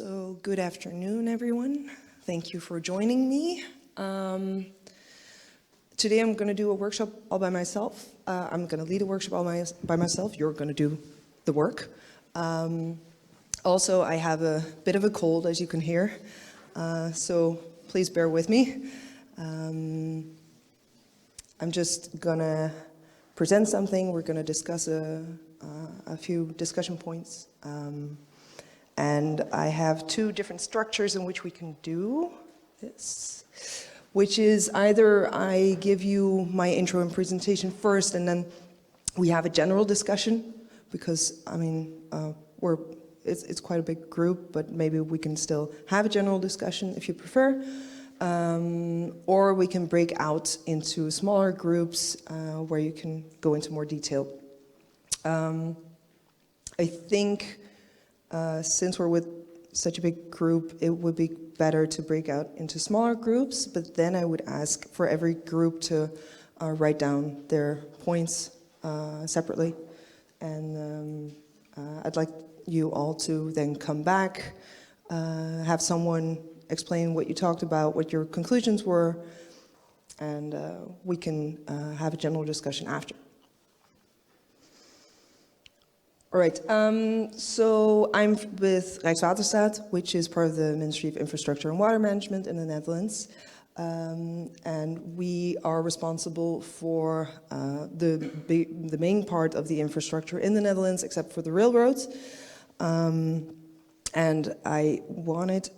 So good afternoon, everyone. Thank you for joining me. Today I'm going to do a workshop all by myself. I'm going to lead a workshop all by myself. You're going to do the work. Also, I have a bit of a cold, as you can hear, so please bear with me. I'm just going to present something. We're going to discuss a few discussion points. And I have two different structures in which we can do this, which is either I give you my intro and presentation first, and then we have a general discussion, because, I mean, it's quite a big group, but maybe we can still have a general discussion if you prefer. Or we can break out into smaller groups where you can go into more detail. I think since we're with such a big group, it would be better to break out into smaller groups, but then I would ask for every group to write down their points separately. And I'd like you all to then come back, have someone explain what you talked about, what your conclusions were, and we can have a general discussion after. All right, so I'm with Rijkswaterstaat, which is part of the Ministry of Infrastructure and Water Management in the Netherlands. And we are responsible for the main part of the infrastructure in the Netherlands, except for the railroads. And I wanted,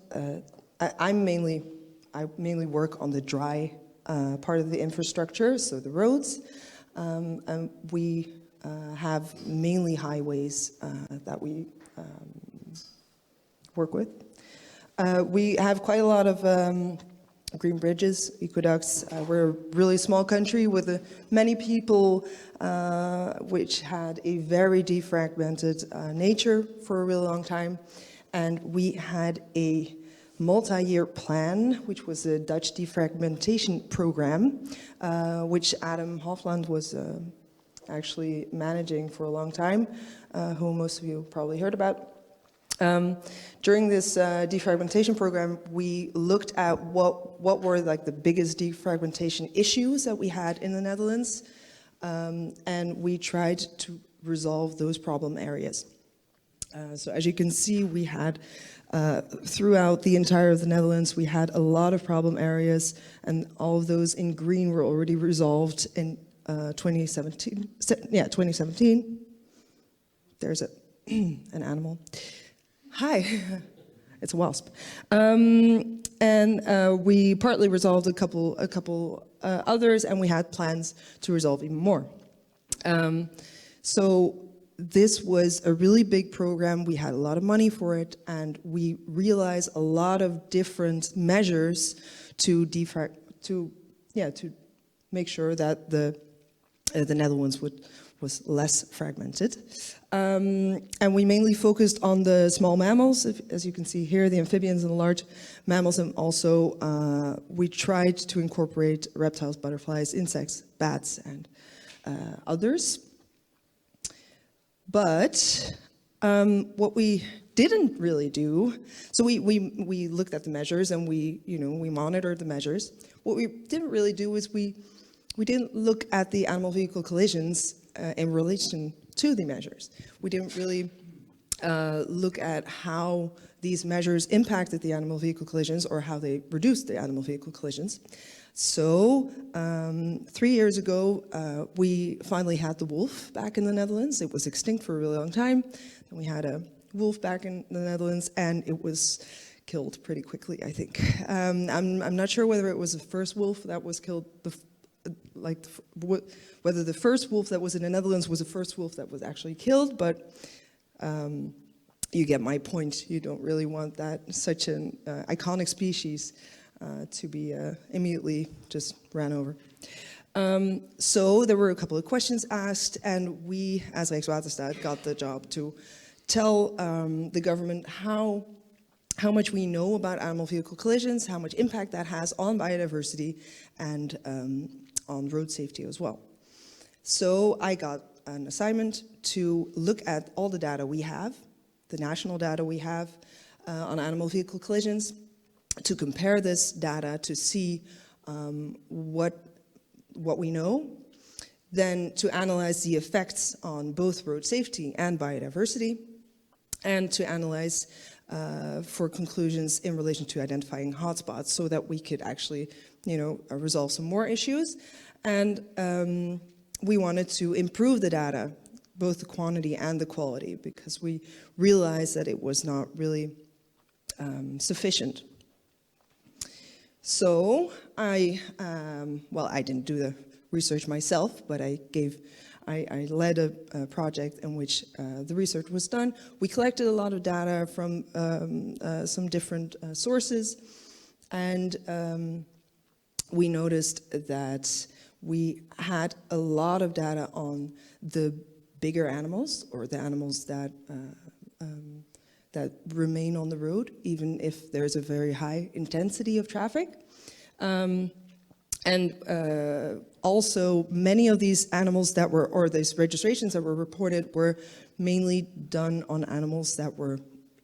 I mainly work on the dry part of the infrastructure, so the roads. And we have mainly highways that we work with. We have quite a lot of green bridges, aqueducts. We're a really small country with many people, which had a very defragmented nature for a really long time. And we had a multi-year plan, which was a Dutch defragmentation program, which Adam Hofland was actually managing for a long time, who most of you probably heard about. During this defragmentation program, we looked at what were like the biggest defragmentation issues that we had in the Netherlands, and we tried to resolve those problem areas. So as you can see, we had throughout the entire of the Netherlands, we had a lot of problem areas, and all of those in green were already resolved in 2017. Yeah, 2017. There's an animal. Hi, it's a wasp. And we partly resolved a couple others, and we had plans to resolve even more. So this was a really big program. We had a lot of money for it, and we realized a lot of different measures to make sure that the Netherlands was less fragmented. And we mainly focused on the small mammals, as you can see here, the amphibians and the large mammals, and also we tried to incorporate reptiles, butterflies, insects, bats, and others. But what we didn't really do, so we looked at the measures and we monitored the measures. What we didn't really do is we didn't look at the animal-vehicle collisions in relation to the measures. We didn't really look at how these measures impacted the animal-vehicle collisions or how they reduced the animal-vehicle collisions. So 3 years ago, we finally had the wolf back in the Netherlands. It was extinct for a really long time. And we had a wolf back in the Netherlands, and it was killed pretty quickly, I think. I'm not sure whether it was the first wolf that was killed, whether the first wolf that was in the Netherlands was the first wolf that was actually killed, but you get my point. You don't really want that, such an iconic species to be immediately just ran over. So there were a couple of questions asked, and we, as Rijkswaterstaat, got the job to tell the government how much we know about animal-vehicle collisions, how much impact that has on biodiversity, and on road safety as well. So I got an assignment to look at all the data we have, the national data we have, on animal vehicle collisions, to compare this data to see what we know, then to analyze the effects on both road safety and biodiversity, and to analyze for conclusions in relation to identifying hotspots so that we could actually, resolve some more issues. And we wanted to improve the data, both the quantity and the quality, because we realized that it was not really sufficient. So I didn't do the research myself, but I led a project in which the research was done. We collected a lot of data from some different sources, and we noticed that we had a lot of data on the bigger animals, or the animals that remain on the road, even if there's a very high intensity of traffic. Also, many of these animals that were, or these registrations that were reported, were mainly done on animals that were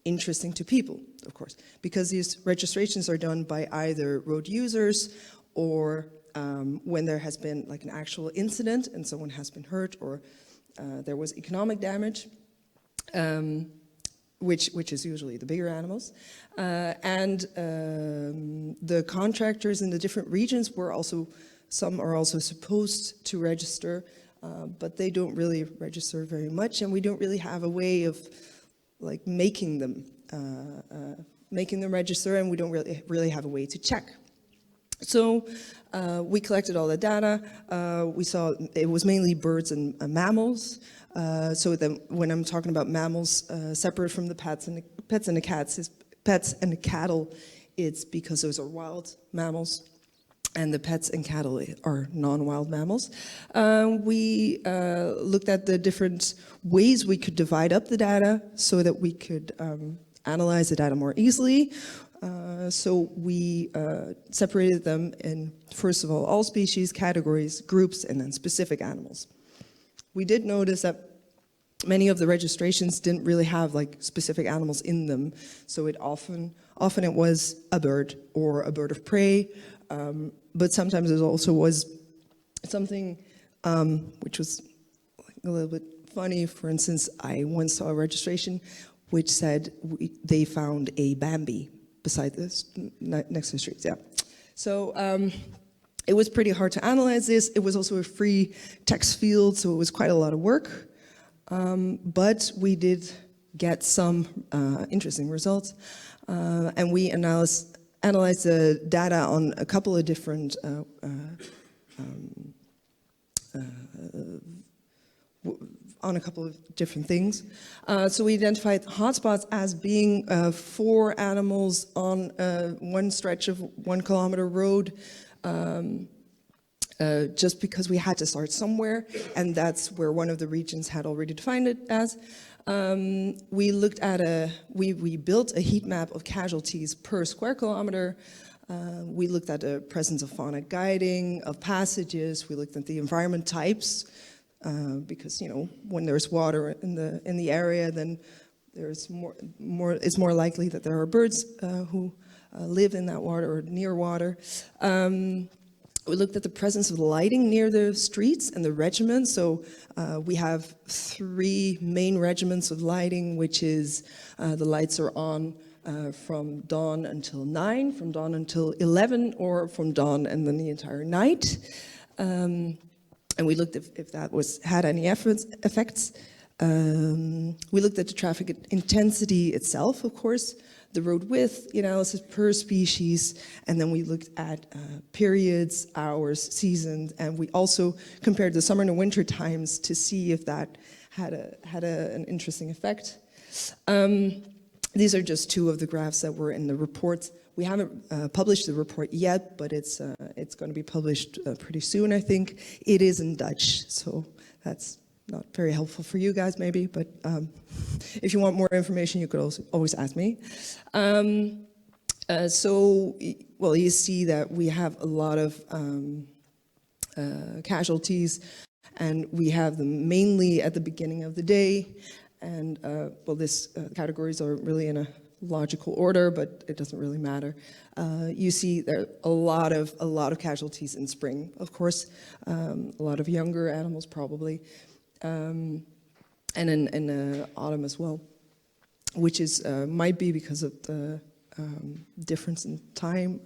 interesting to people, of course, because these registrations are done by either road users or when there has been like an actual incident and someone has been hurt, or there was economic damage, which is usually the bigger animals. The contractors in the different regions were also, some are also supposed to register, but they don't really register very much, and we don't really have a way of like making them register, and we don't really have a way to check. So we collected all the data. We saw it was mainly birds and mammals. So then when I'm talking about mammals, separate from the pets and the cats, pets and the cattle, it's because those are wild mammals, and the pets and cattle are non-wild mammals. We looked at the different ways we could divide up the data so that we could analyze the data more easily. So we separated them in, first of all species, categories, groups, and then specific animals. We did notice that many of the registrations didn't really have like specific animals in them, so it often it was a bird or a bird of prey, but sometimes it also was something which was a little bit funny. For instance, I once saw a registration which said they found a Bambi beside this, next to the streets, yeah. So it was pretty hard to analyze this. It was also a free text field, so it was quite a lot of work. But we did get some interesting results, and we analyzed the data on a couple of different things. So we identified hotspots as being 4 animals on one stretch of 1 kilometer road, just because we had to start somewhere, and that's where one of the regions had already defined it as. We looked at we built a heat map of casualties per square kilometer. We looked at the presence of fauna guiding, of passages. We looked at the environment types, because when there's water in the area, then there's it's more likely that there are birds who live in that water or near water. We looked at the presence of lighting near the streets and the regiments. So we have 3 main regiments of lighting, which is the lights are on from dawn until 9, from dawn until 11, or from dawn and then the entire night. And we looked if that had any effects. We looked at the traffic intensity itself, of course, the road width analysis per species, and then we looked at periods, hours, seasons, and we also compared the summer and the winter times to see if that had an interesting effect. These are just 2 of the graphs that were in the report. We haven't published the report yet, but it's going to be published pretty soon, I think. It is in Dutch, so that's not very helpful for you guys, maybe, but if you want more information, you could also always ask me. So, well, you see that we have a lot of casualties, and we have them mainly at the beginning of the day, and well, this categories are really in logical order, but it doesn't really matter. You see there are a lot of casualties in spring, of course, a lot of younger animals probably, and in autumn as well, which is might be because of the difference in time.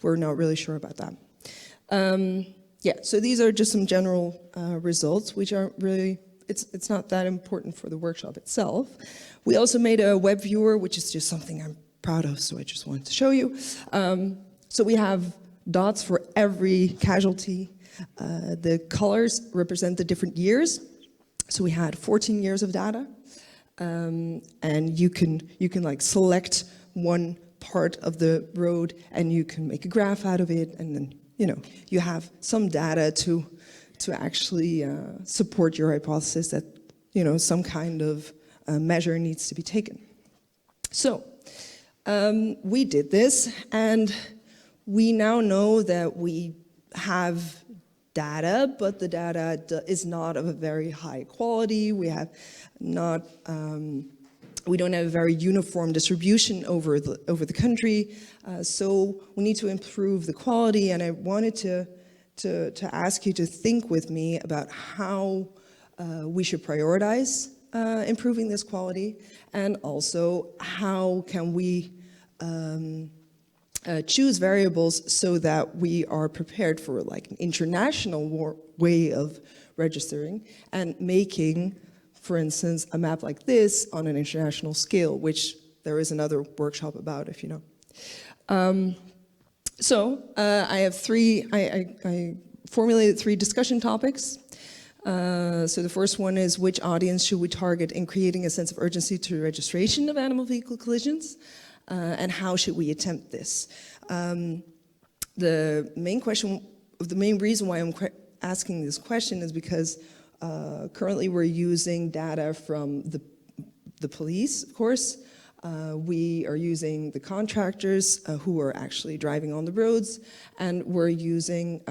We're not really sure about that. Yeah, so these are just some general results, which aren't really, it's not that important for the workshop itself. We also made a web viewer, which is just something I'm proud of, so I just wanted to show you. So we have dots for every casualty. The colors represent the different years. So we had 14 years of data, and you can like select one part of the road, and you can make a graph out of it, and then you have some data to actually support your hypothesis that some kind of measure needs to be taken. So we did this, and we now know that we have data, but the data is not of a very high quality. We have not. We don't have a very uniform distribution over the country, so we need to improve the quality. And I wanted to ask you to think with me about how we should prioritize improving this quality, and also how can we choose variables so that we are prepared for like an international way of registering and making, for instance, a map like this on an international scale, which there is another workshop about, if you know. I have I formulated 3 discussion topics. So the first one is, which audience should we target in creating a sense of urgency to the registration of animal vehicle collisions? And how should we attempt this? The main reason why I'm asking this question is because currently we're using data from the police, of course. We are using the contractors who are actually driving on the roads, and we're using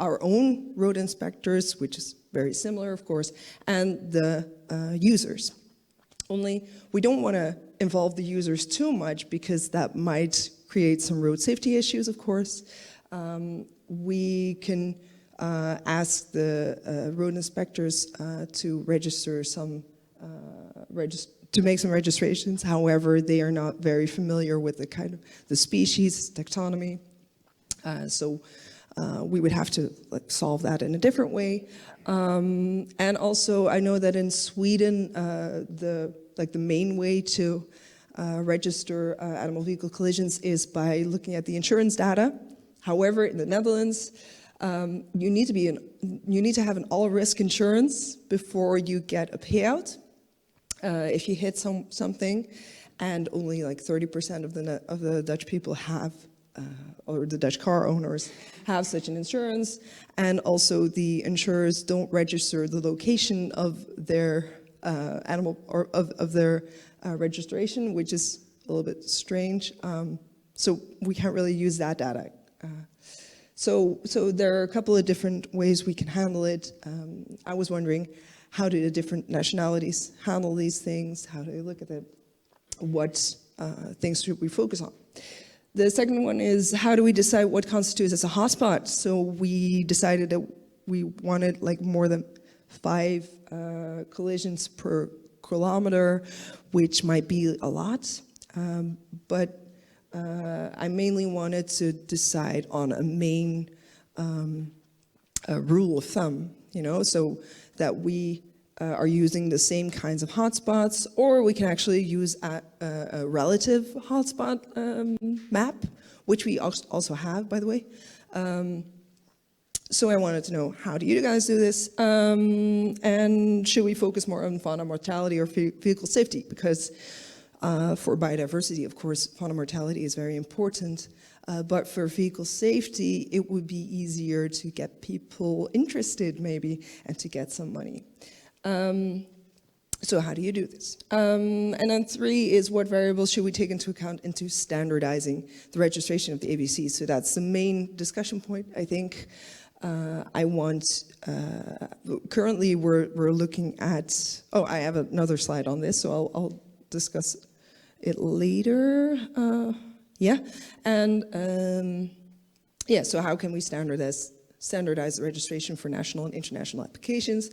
our own road inspectors, which is very similar, of course, and the users. Only we don't want to involve the users too much because that might create some road safety issues, of course. We can ask the road inspectors to register to make some registrations. However, they are not very familiar with the species taxonomy. So we would have to solve that in a different way. And also, I know that in Sweden, the main way to register animal vehicle collisions is by looking at the insurance data. However, in the Netherlands, you need to have an all-risk insurance before you get a payout if you hit something, and only like 30% of the Dutch people have, or the Dutch car owners have such an insurance, and also the insurers don't register the location of their animal or of their registration, which is a little bit strange. So we can't really use that data. So there are a couple of different ways we can handle it. I was wondering, how do the different nationalities handle these things? How do they look at it? What things should we focus on? The second one is, how do we decide what constitutes as a hotspot? So we decided that we wanted like more than 5 collisions per kilometer, which might be a lot, but I mainly wanted to decide on a main rule of thumb, so that we are using the same kinds of hotspots, or we can actually use a relative hotspot map, which we also have, by the way. So I wanted to know, how do you guys do this? And should we focus more on fauna mortality or vehicle safety? Because for biodiversity, of course, fauna mortality is very important. But for vehicle safety, it would be easier to get people interested, maybe, and to get some money. So how do you do this? And then 3 is, what variables should we take into account into standardizing the registration of the ABC? So that's the main discussion point, I think. Currently we're looking at, I have another slide on this, so discuss it later. Yeah, and yeah, so how can we standardize the registration for national and international applications?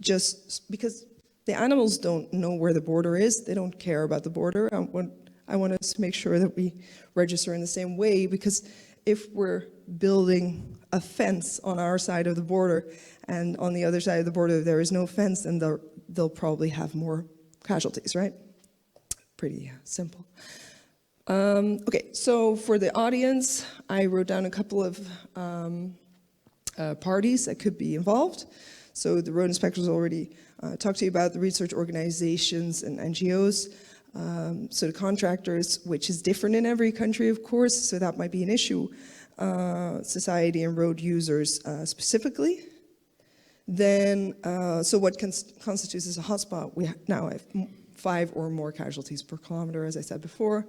Just because the animals don't know where the border is, they don't care about the border. I want us to make sure that we register in the same way, because if we're building a fence on our side of the border and on the other side of the border there is no fence, then they'll probably have more casualties, right? Pretty simple. Okay, so for the audience, I wrote down a couple of parties that could be involved. So the road inspectors already talked to you about the research organizations and NGOs. So the contractors, which is different in every country, of course, so that might be an issue. Society and road users specifically. Then, so what constitutes as a hotspot? We now have 5 or more casualties per kilometer, as I said before.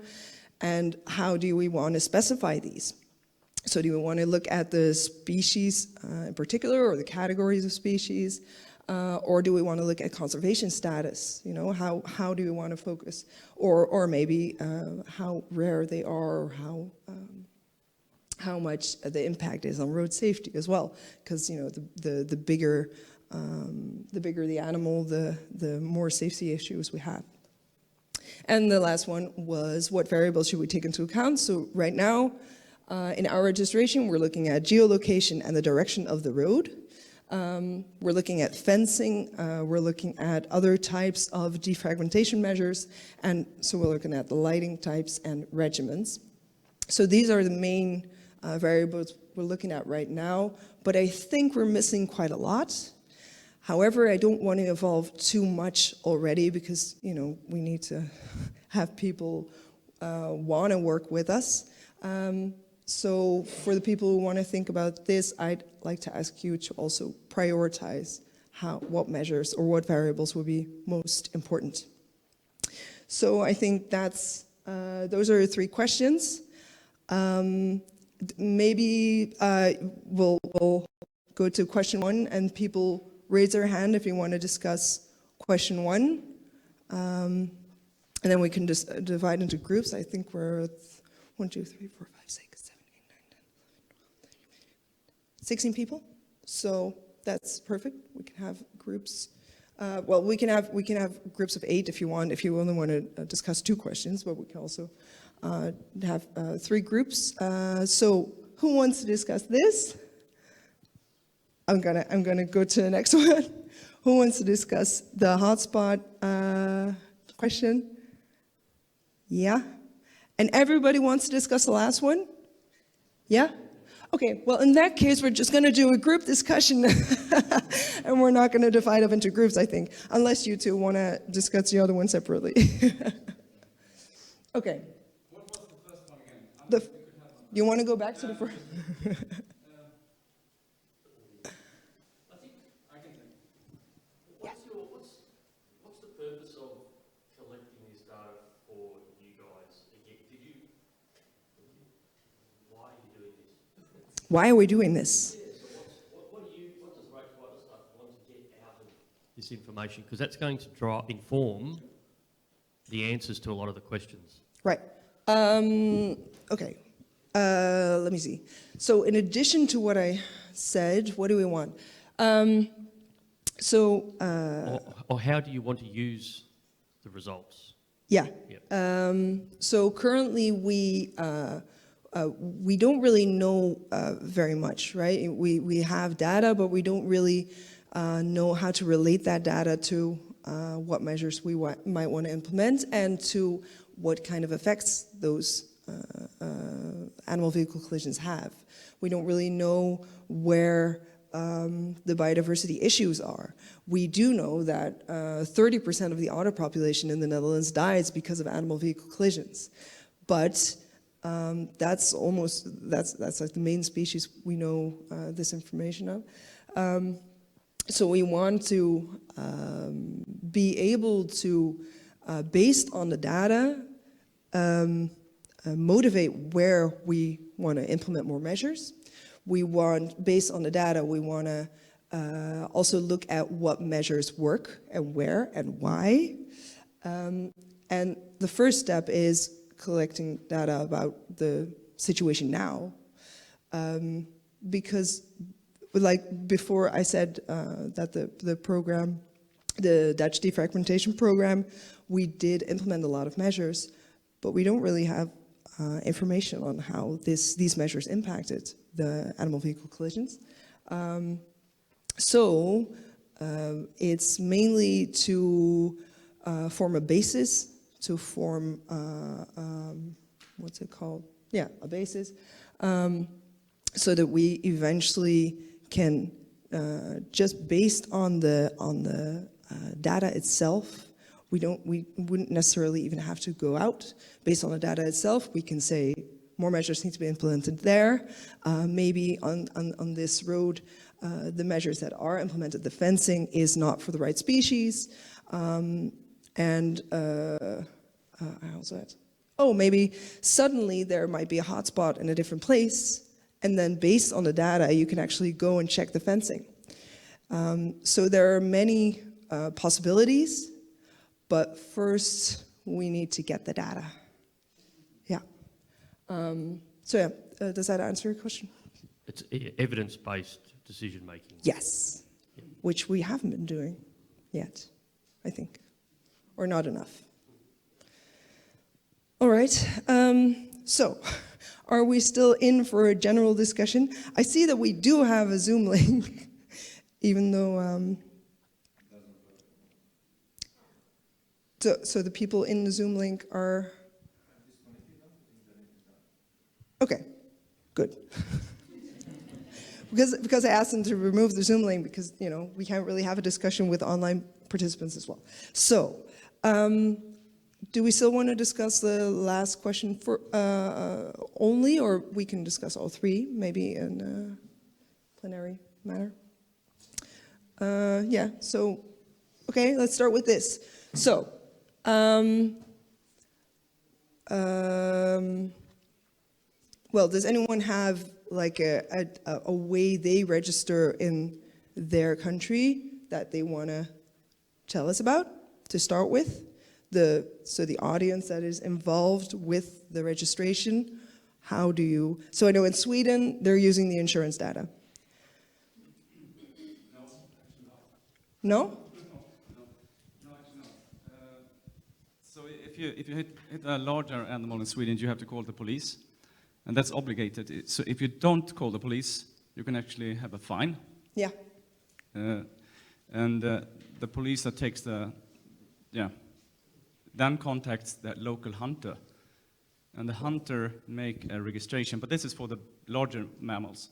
And how do we want to specify these? So do we want to look at the species in particular, or the categories of species? Or do we want to look at conservation status? You know, how do we want to focus? Or maybe how rare they are, or how much the impact is on road safety as well. Because, you know, the bigger the animal, the more safety issues we have. And the last one was, what variables should we take into account? So right now, in our registration, we're looking at geolocation and the direction of the road. We're looking at fencing, we're looking at other types of defragmentation measures, and so we're looking at the lighting types and regimens. So these are the main variables we're looking at right now, but I think we're missing quite a lot. However, I don't want to evolve too much already, because, you know, we need to have people want to work with us. So for the people who want to think about this, I'd like to ask you to also prioritize what measures or what variables will be most important. So I think that's those are the 3 questions. Maybe we'll go to question 1, and people raise their hand if you want to discuss question 1. And then we can just divide into groups. I think we're 1, 2, 3, 4, 5, 6, 7, 8, 9, 10, 16 people. So that's perfect. We can have groups. Well, we can have groups of 8 if you want. If you only want to discuss 2 questions, but we can also have 3 groups. So who wants to discuss this? I'm gonna go to the next one. Who wants to discuss the hotspot question? Yeah? And everybody wants to discuss the last one? Yeah? Okay, well, in that case, we're just gonna do a group discussion and we're not gonna divide up into groups, I think, unless you 2 wanna discuss the other one separately. Okay. What was the first one again? You wanna go back to the first? What's the purpose of collecting this data for you guys? Why are you doing this? Why are we doing this? Yeah, so what does Rijkswaterstaat want to get out of this information? Because that's going to inform the answers to a lot of the questions. Right. Okay. Let me see. So in addition to what I said, what do we want? Or how do you want to use the results? Yeah. Yep. So currently we don't really know very much, right? We have data, but we don't really know how to relate that data to what measures we might want to implement, and to what kind of effects those animal vehicle collisions have. We don't really know where the biodiversity issues are. We do know that 30% of the otter population in the Netherlands dies because of animal vehicle collisions, but that's like the main species we know this information of. So we want to be able to, based on the data, motivate where we want to implement more measures. We want, based on the data, we want to also look at what measures work and where and why. And the first step is collecting data about the situation now. Because, like before I said that the program, the Dutch defragmentation program, we did implement a lot of measures, but we don't really have information on how these measures impacted the animal vehicle collisions. So it's mainly to form a basis, to form, what's it called? Yeah, a basis, so that we eventually can, just based on the data itself, we wouldn't necessarily even have to go out. Based on the data itself, we can say more measures need to be implemented there. Maybe on this road, the measures that are implemented, the fencing is not for the right species. And I also had, maybe suddenly there might be a hotspot in a different place, and then based on the data, you can actually go and check the fencing. So there are many possibilities, but first we need to get the data. Yeah. Does that answer your question? It's evidence-based decision-making. Yes, which we haven't been doing yet, I think, or not enough. All right, so are we still in for a general discussion? I see that we do have a Zoom link, even though, so the people in the Zoom link are, okay, good. Because I asked them to remove the Zoom link because, you know, we can't really have a discussion with online participants as well. So, do we still want to discuss the last question for only, or we can discuss all three, maybe in a plenary manner? Yeah, so, okay, let's start with this. So, well, does anyone have like a way they register in their country that they want to tell us about to start with? So the audience that is involved with the registration, how do you, so I know in Sweden, they're using the insurance data. No, actually not. No? No, actually not. So if you hit a larger animal in Sweden, you have to call the police, and that's obligated. So if you don't call the police, you can actually have a fine. Yeah. And the police that takes then contacts the local hunter, and the hunter make a registration. But this is for the larger mammals.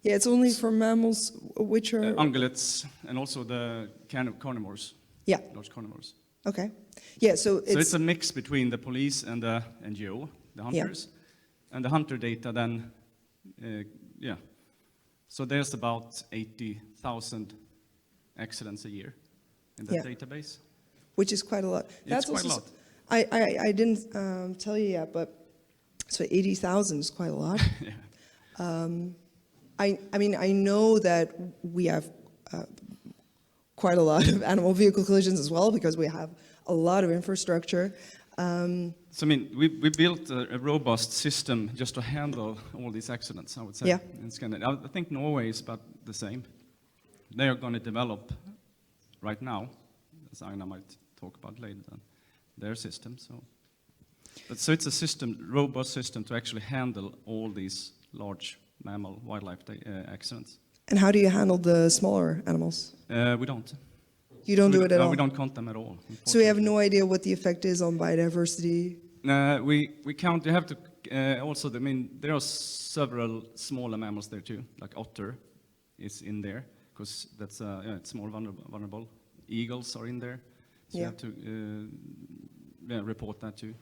Yeah, it's only for mammals which are... Ungulates, and also the carnivores. Yeah. Large carnivores. Okay. Yeah, so it's a mix between the police and the NGO, the hunters. Yeah. And the hunter data then, So there's about 80,000 accidents a year in that database. Which is quite a lot. That's quite a lot. I didn't tell you yet, but so 80,000 is quite a lot. Yeah. I mean, I know that we have quite a lot of animal vehicle collisions as well because we have a lot of infrastructure. So I mean, we built a robust system just to handle all these accidents, I would say. Yeah. In Scandinavia. I think Norway is about the same. They are going to develop right now, as Aina might talk about later, their system. So it's a system, robust system to actually handle all these large mammal wildlife accidents. And how do you handle the smaller animals? We don't. You don't do it at all? We don't count them at all. So we have no idea what the effect is on biodiversity? We count, you have to also, I mean, there are several smaller mammals there too, like otter is in there, because that's it's more vulnerable. Eagles are in there, so you have to report that too.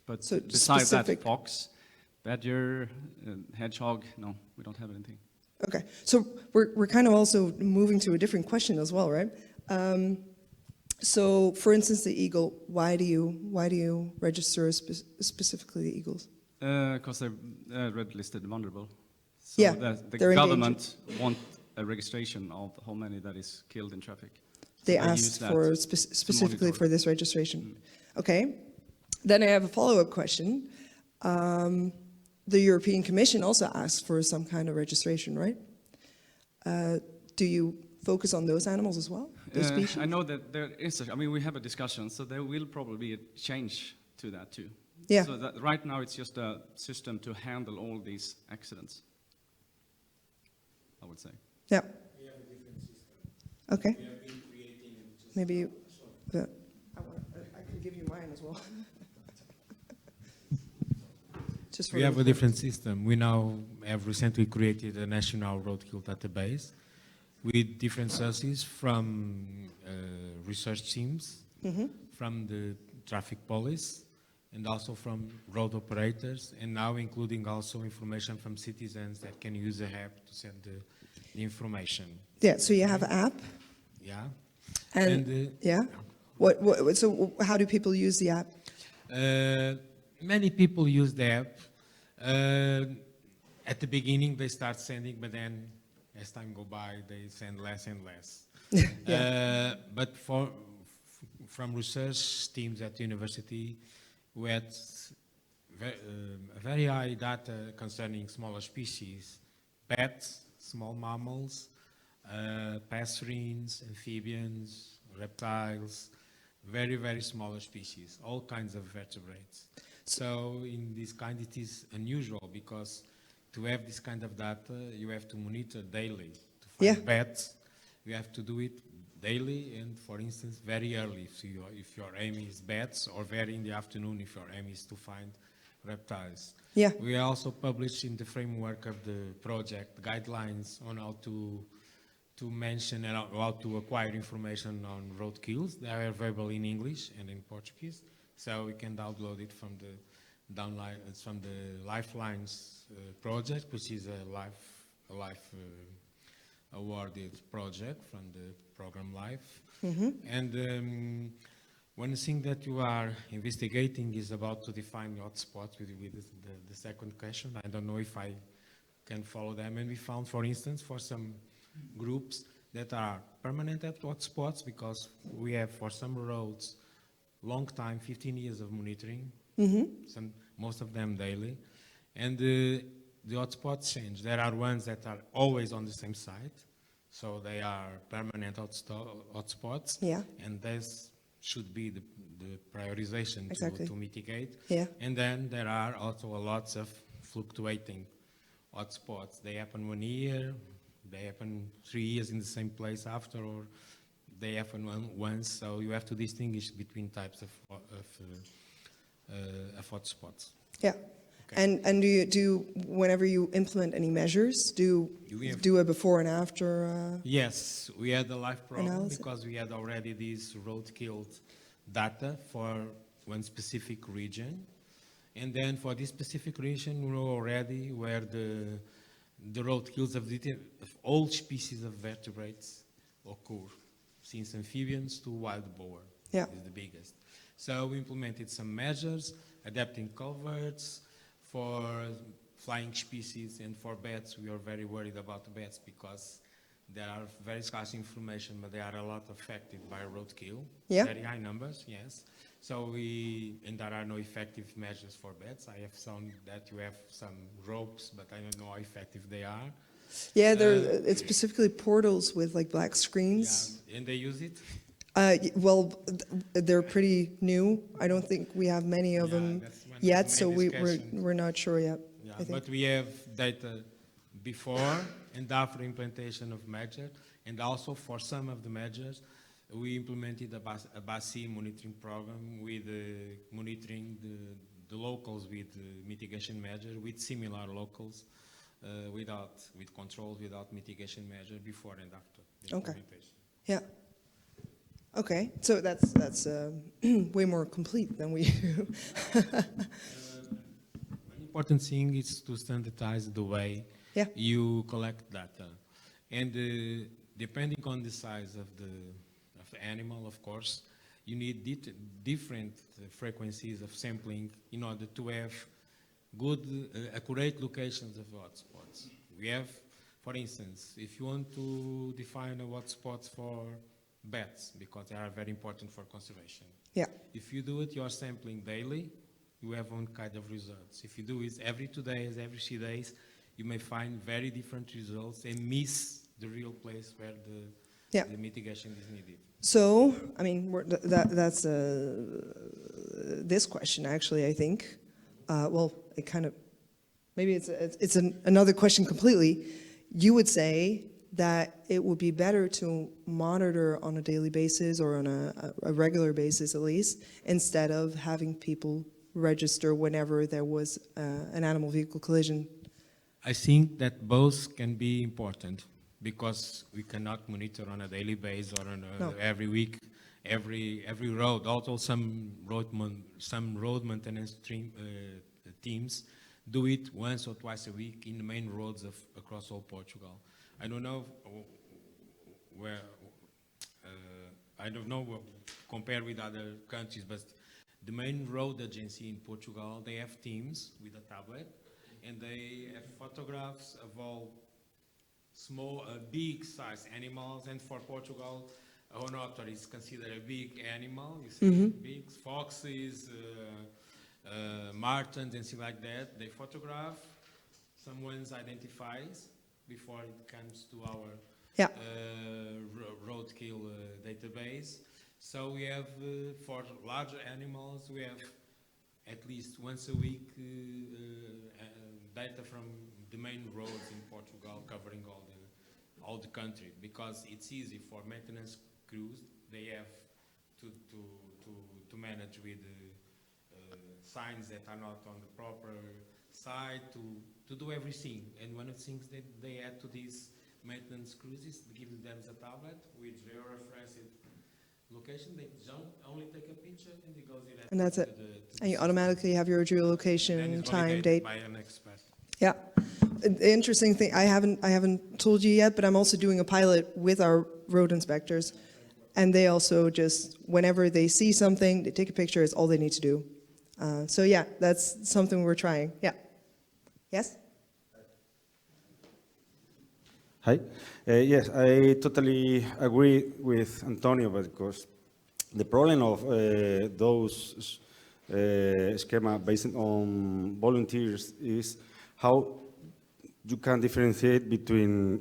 But so besides that, fox, badger, hedgehog, no, we don't have anything. Okay, so we're kind of also moving to a different question as well, right? So, for instance, the eagle. Why do you register specifically the eagles? Because they're red listed vulnerable. So yeah, the government want a registration of how many that is killed in traffic. They use asked that for to specifically monitor. for this registration. Okay. Then I have a follow-up question. The European Commission also asked for some kind of registration, right? Do you focus on those animals as well, those species? I know that there is, I mean, we have a discussion, so there will probably be a change to that too. Yeah. So that right now it's just a system to handle all these accidents, I would say. Yeah. We have a different system. Okay. We have been creating and just Maybe you, I can give you mine as well. Just for we the have a record. different system. We now have recently created a national roadkill database with different sources from research teams, from the traffic police, and also from road operators, and now including also information from citizens that can use the app to send the information. Yeah, so you have an app, Yeah. and yeah. So how do people use the app? Many people use the app. At the beginning, they start sending, but then as time go by, they send less and less. But from research teams at the university, we had very high data concerning smaller species, bats, small mammals, passerines, amphibians, reptiles, very, very smaller species, all kinds of vertebrates. So in this kind, it is unusual because to have this kind of data, you have to monitor daily. To find bats, you have to do it daily and, for instance, very early if your aim is bats, or very in the afternoon if your aim is to find reptiles. Yeah. We also published in the framework of the project guidelines on how to mention and how to acquire information on roadkills. They are available in English and in Portuguese, so we can download it from the Lifelines project, which is a life awarded project from the program Life. And one thing that you are investigating is about to define hotspots with the second question. I don't know if I can follow them. And we found, for instance, for some groups that are permanent at hotspots, because we have for some roads long time, 15 years of monitoring, most of them daily, and the hotspots change. There are ones that are always on the same site, so they are permanent hotspots, and this should be the prioritization to mitigate. And then there are also lots of fluctuating hotspots. They happen 1 year, they happen 3 years in the same place after, or they happen once. So you have to distinguish between types of hotspots. Yeah. Okay. And do you, whenever you implement any measures, do a before and after? Yes, we had a live program analysis? Because we had already this roadkill data for one specific region. And then for this specific region, we know already where the roadkills of all species of vertebrates occur, since amphibians to wild boar is the biggest. So we implemented some measures, adapting culverts for flying species, and for bats, we are very worried about the bats because there are very scarce information, but they are a lot affected by roadkill. Very high numbers, yes. So and there are no effective measures for bats. I have shown that you have some ropes, but I don't know how effective they are. Yeah, it's specifically portals with like black screens. Yeah, and they use it? Well, they're pretty new. I don't think we have many of them yet, so we're not sure yet. Yeah, but we have data before and after implementation of measures, and also for some of the measures, we implemented a BASI monitoring program with monitoring the locals with mitigation measure, with similar locals, with controls without mitigation measure before and after the implementation. Yeah. Okay, so that's way more complete than we do. One important thing is to standardize the way you collect data, and depending on the size of the animal, of course, you need different frequencies of sampling in order to have good, accurate locations of hotspots. We have, for instance, if you want to define a hotspot for bats because they are very important for conservation. Yeah. If you do it, you are sampling daily, you have one kind of results. If you do it every 2 days, every 3 days, you may find very different results and miss the real place where Yeah. the mitigation is needed. So, I mean, that's this question actually, I think. Well, it kind of, maybe it's another question completely. You would say that it would be better to monitor on a daily basis or on a regular basis at least, instead of having people register whenever there was an animal vehicle collision. I think that both can be important because we cannot monitor on a daily basis or on No. every week, every road. Also, some road maintenance teams do it once or twice a week in the main roads across all Portugal. I don't know where. I don't know compared with other countries, but the main road agency in Portugal, they have teams with a tablet, and they have photographs of all small, big size animals, and for Portugal, an otter is considered a big animal. You see, big foxes, martens, and things like that. They photograph. Someone's identifies before it comes to our Yeah. roadkill database. So we have for larger animals, we have at least once a week data from the main roads in Portugal, covering all the country, because it's easy for maintenance crews. They have to manage with signs that are not on the proper side to do everything. And one of the things that they add to these maintenance crews is giving them a tablet with georeferenced location. They don't only take a picture and it goes directly And that's to it. the And you system. automatically have your Then geolocation, it's time, validated date. by an expert. Yeah. The interesting thing, I haven't told you yet, but I'm also doing a pilot with our road inspectors. And they also just, whenever they see something, they take a picture, it's all they need to do. So yeah, that's something we're trying. Yeah. Yes? Hi. Yes, I totally agree with Antonio, because the problem of those schema based on volunteers is how you can differentiate between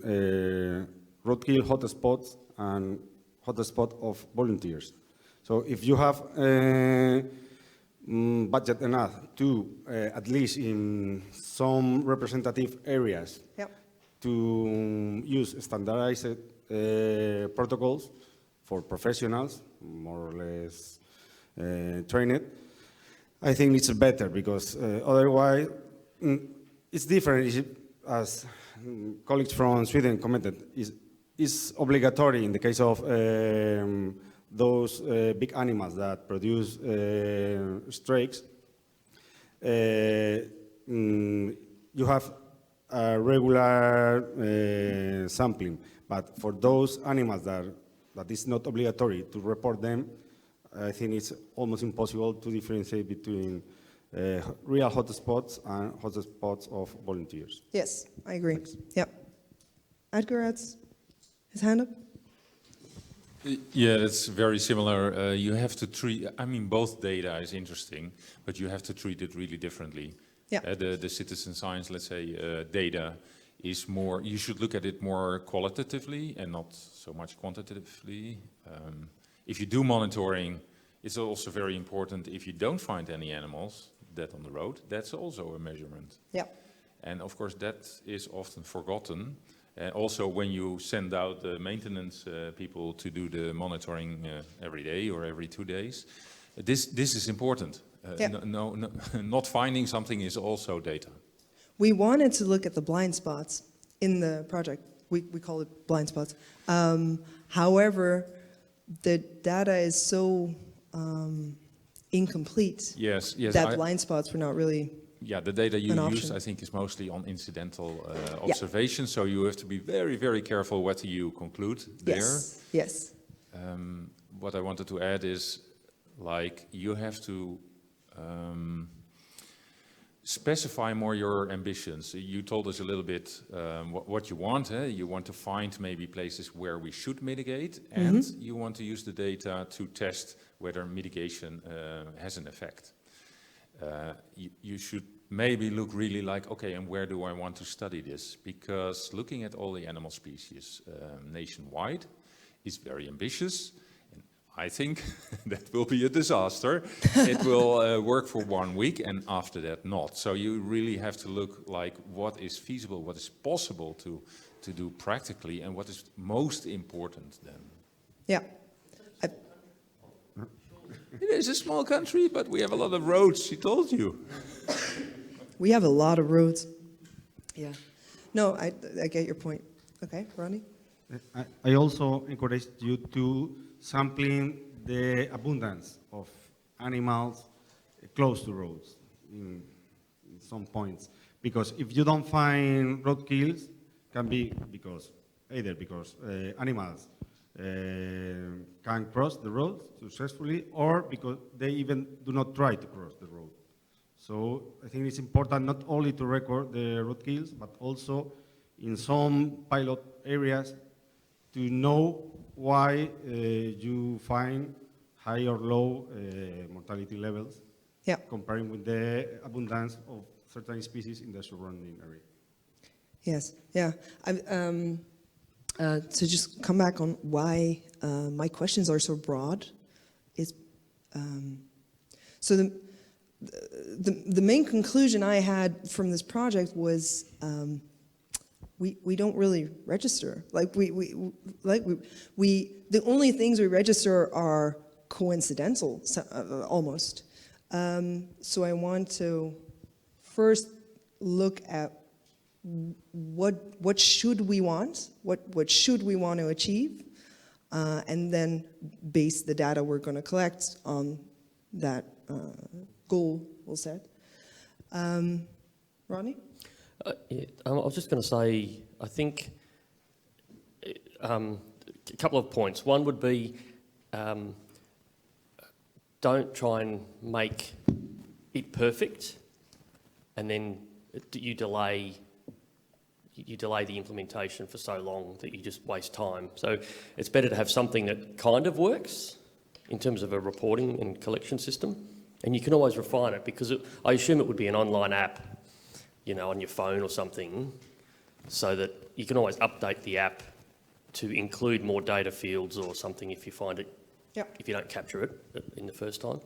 roadkill hotspots and hotspot of volunteers. So if you have budget enough to, at least in some representative areas, Yep. to use standardized protocols for professionals, more or less trained, I think it's better, because otherwise it's different. As colleagues from Sweden commented, is obligatory in the case of those big animals that produce streaks. You have a regular sampling, but for those animals that is not obligatory to report them, I think it's almost impossible to differentiate between real hotspots and hotspots of volunteers. Yes, I agree. Thanks. Yep. Edgar has his hand up. Yeah, that's very similar. You have to treat, I mean, both data is interesting, but you have to treat it really differently. Yeah. The citizen science, let's say, data is more, you should look at it more qualitatively and not so much quantitatively. If you do monitoring, it's also very important if you don't find any animals dead on the road, that's also a measurement. Yeah. And of course that is often forgotten. Also when you send out the maintenance people to do the monitoring every day or every 2 days, this is important. Yeah. No, not finding something is also data. We wanted to look at the blind spots in the project. We call it blind spots. However, the data is so incomplete Yes, that blind spots were not really. Yeah, the data you An use, option. I think, is mostly on incidental observations. So you have to be very, very careful what you conclude there. Yes. Yes. What I wanted to add is, like, you have to specify more your ambitions. You told us a little bit what you want. You want to find maybe places where we should mitigate, and you want to use the data to test whether mitigation has an effect. You should maybe look really like, okay, and where do I want to study this? Because looking at all the animal species nationwide is very ambitious. I think that will be a disaster. It will work for 1 week and after that not. So you really have to look like what is feasible, what is possible to do practically, and what is most important then. Yeah. It is a small country, but we have a lot of roads, she told you. We have a lot of roads. Yeah. No, I get your point. Okay, Ronnie? I also encourage you to sampling the abundance of animals close to roads in some points. Because if you don't find road kills, can be either because animals can cross the road successfully, or because they even do not try to cross the road. So I think it's important not only to record the road kills, but also in some pilot areas to know why you find high or low mortality levels, comparing with the abundance of certain species in the surrounding area. Yes, yeah. To just come back on why my questions are so broad is, so the main conclusion I had from this project was we don't really register. Like the only things we register are coincidental, almost. So I want to first look at what should we want, what should we want to achieve, and then base the data we're going to collect on that goal we'll set. Ronnie? Yeah, I was just going to say, I think a couple of points. One would be, don't try and make it perfect, and then you delay the implementation for so long that you just waste time. So it's better to have something that kind of works in terms of a reporting and collection system, and you can always refine it, because I assume it would be an online app, you know, on your phone or something, so that you can always update the app to include more data fields or something if you find it, if you don't capture it in the first time.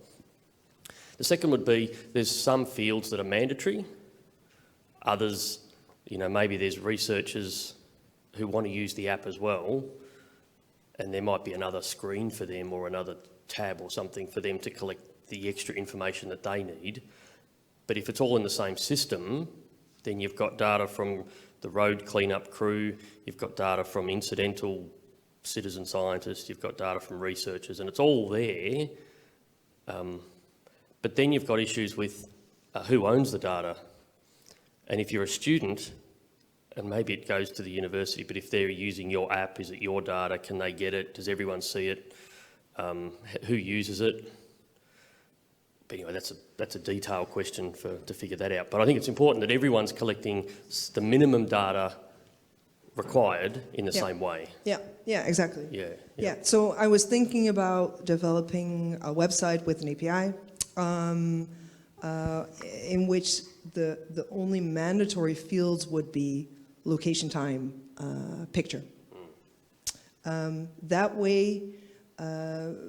The second would be, there's some fields that are mandatory, others, you know, maybe there's researchers who want to use the app as well, and there might be another screen for them or another tab or something for them to collect the extra information that they need. But if it's all in the same system, then you've got data from the road cleanup crew, you've got data from incidental citizen scientists, you've got data from researchers, and it's all there. But then you've got issues with who owns the data. And if you're a student, and maybe it goes to the university, but if they're using your app, is it your data? Can they get it? Does everyone see it? Who uses it? But anyway, that's a detailed question to figure that out. But I think it's important that everyone's collecting the minimum data required in the same way. Yeah, exactly. Yeah. So I was thinking about developing a website with an API in which the only mandatory fields would be location, time, picture. That way,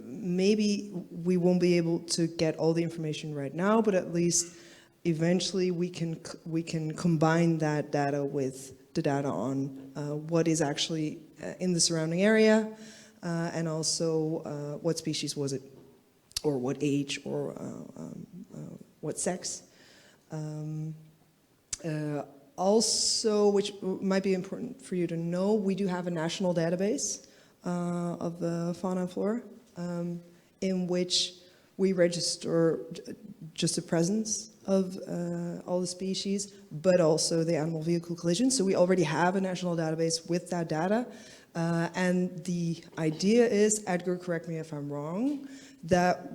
maybe we won't be able to get all the information right now, but at least eventually we can combine that data with the data on what is actually in the surrounding area, and also what species was it, or what age, or what sex. Also, which might be important for you to know, we do have a national database of the fauna and flora, in which we register just the presence of all the species, but also the animal vehicle collisions. So we already have a national database with that data. And the idea is, Edgar, correct me if I'm wrong, that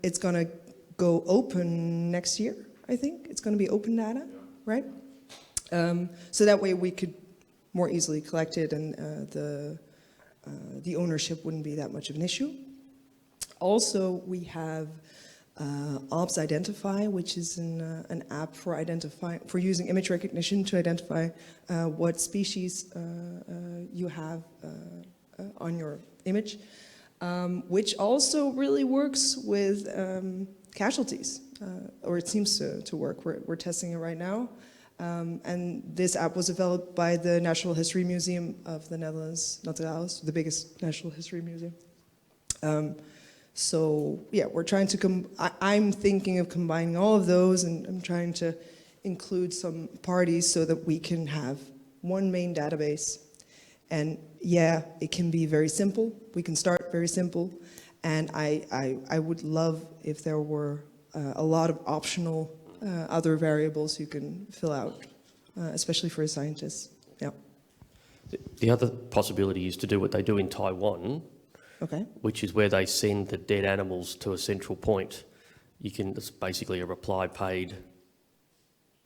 it's going to go open next year, I think. It's going to be open data, right? So that way we could more easily collect it, and the ownership wouldn't be that much of an issue. Also, we have Ops Identify, which is an app for using image recognition to identify what species you have on your image, which also really works with casualties, or it seems to work. We're testing it right now. And this app was developed by the Natural History Museum of the Netherlands, Naturales, the biggest natural history museum. So yeah, we're trying to, I'm thinking of combining all of those, and I'm trying to include some parties so that we can have one main database. And yeah, it can be very simple. We can start very simple. And I would love if there were a lot of optional other variables you can fill out, especially for scientists. Yeah. The other possibility is to do what they do in Taiwan, Okay. which is where they send the dead animals to a central point. It's basically a reply paid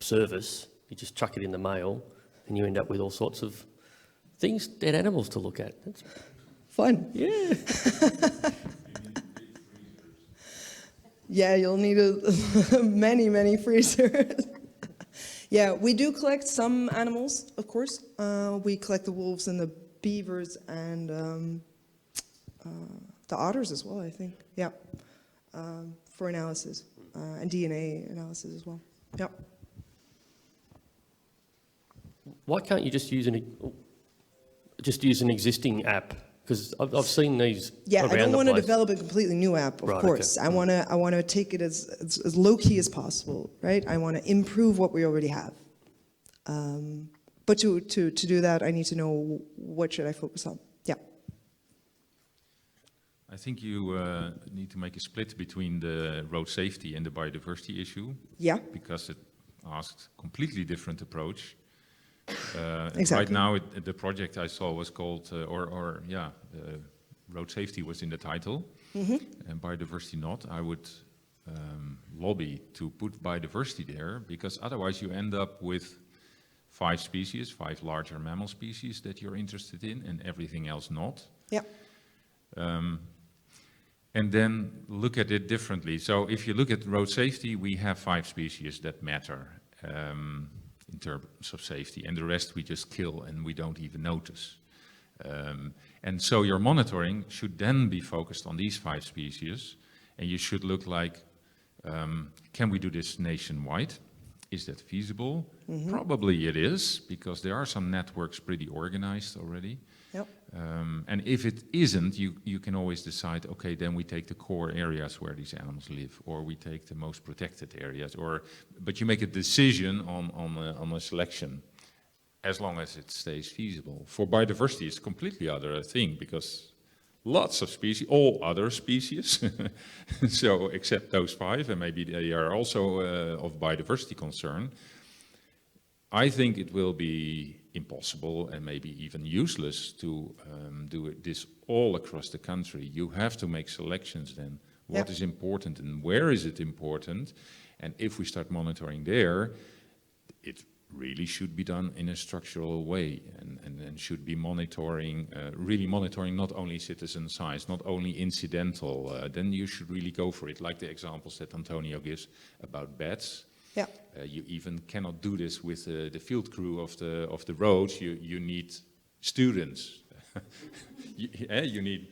service. You just chuck it in the mail and you end up with all sorts of things, dead animals to look at. That's Fun. yeah. Yeah, you'll need many freezers. Yeah, we do collect some animals, of course. We collect the wolves and the beavers and the otters as well, I think. Yeah, for analysis and DNA analysis as well. Yeah. Why can't you just use an existing app? Because I've seen these Yeah, around I don't the want to place. develop a completely new app, of Right, course. okay. I want to take it as low key as possible, right? I want to improve what we already have. But to do that, I need to know what should I focus on. Yeah. I think you need to make a split between the road safety and the biodiversity issue, Yeah. because it asks completely different approach. Exactly. Right now, the project I saw was called, road safety was in the title, and biodiversity not. I would lobby to put biodiversity there, because otherwise you end up with 5 species, 5 larger mammal species that you're interested in, and everything else not. Yeah. And then look at it differently. So if you look at road safety, we have 5 species that matter in terms of safety, and the rest we just kill and we don't even notice. And so your monitoring should then be focused on these 5 species, and you should look like, can we do this nationwide? Is that feasible? Probably it is, because there are some networks pretty organized already. Yep. And if it isn't, you can always decide, okay, then we take the core areas where these animals live, or we take the most protected areas, but you make a decision on a selection, as long as it stays feasible. For biodiversity, it's a completely other thing, because lots of species, all other species, so except those 5, and maybe they are also of biodiversity concern. I think it will be impossible and maybe even useless to do this all across the country. You have to make selections then. What is important and where is it important? And if we start monitoring there, it really should be done in a structural way, and should be monitoring, really monitoring not only citizen science, not only incidental. Then you should really go for it, like the examples that Antonio gives about bats. Yeah. You even cannot do this with the field crew of the roads. You need students. you need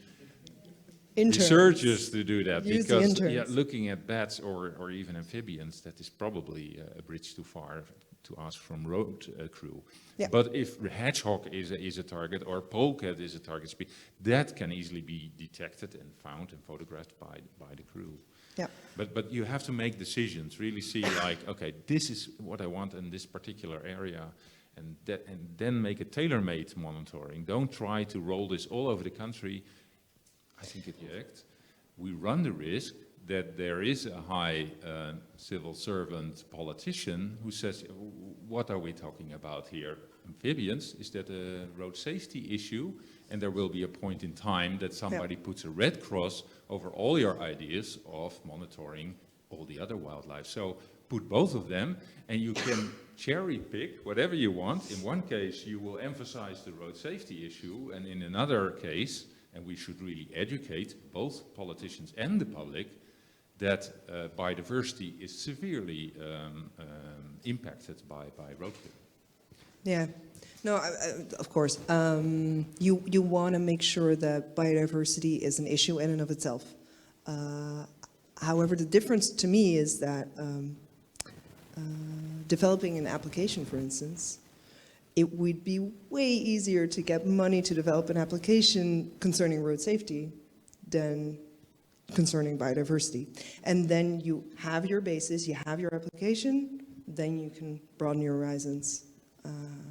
Interns. researchers to do that. Use the Because interns. looking at bats or even amphibians, that is probably a bridge too far to ask from road crew. Yeah. But if hedgehog is a target, or polecat is a target species, that can easily be detected and found and photographed by the crew. Yeah. But you have to make decisions, really see like, okay, this is what I want in this particular area, and then make a tailor-made monitoring. Don't try to roll this all over the country. I think if you act, we run the risk that there is a high civil servant politician who says, what are we talking about here? Amphibians, is that a road safety issue? And there will be a point in time that somebody puts a red cross over all your ideas of monitoring all the other wildlife. So put both of them, and you can cherry pick whatever you want. In one case, you will emphasize the road safety issue, and in another case, and we should really educate both politicians and the public, that biodiversity is severely impacted by road clearing. Yeah. No, of course. You want to make sure that biodiversity is an issue in and of itself. However, the difference to me is that developing an application, for instance, it would be way easier to get money to develop an application concerning road safety than concerning biodiversity. And then you have your basis, you have your application, then you can broaden your horizons,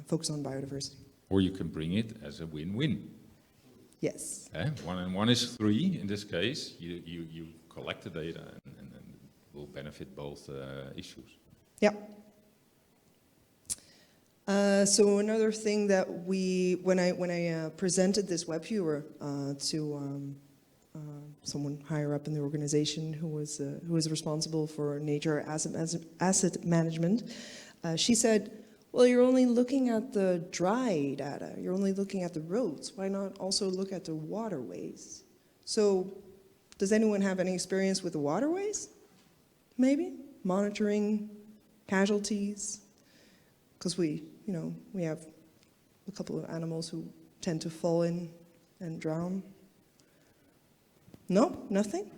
focus on biodiversity. Or you can bring it as a win-win. Yes. 1 and 1 is 3 in this case. You collect the data and it will benefit both issues. Yeah. So another thing that when I presented this web viewer to someone higher up in the organization who was responsible for nature asset management, she said, well, you're only looking at the dry data. You're only looking at the roads. Why not also look at the waterways? So does anyone have any experience with the waterways? Maybe? Monitoring casualties? Because we have a couple of animals who tend to fall in and drown. No? Nothing?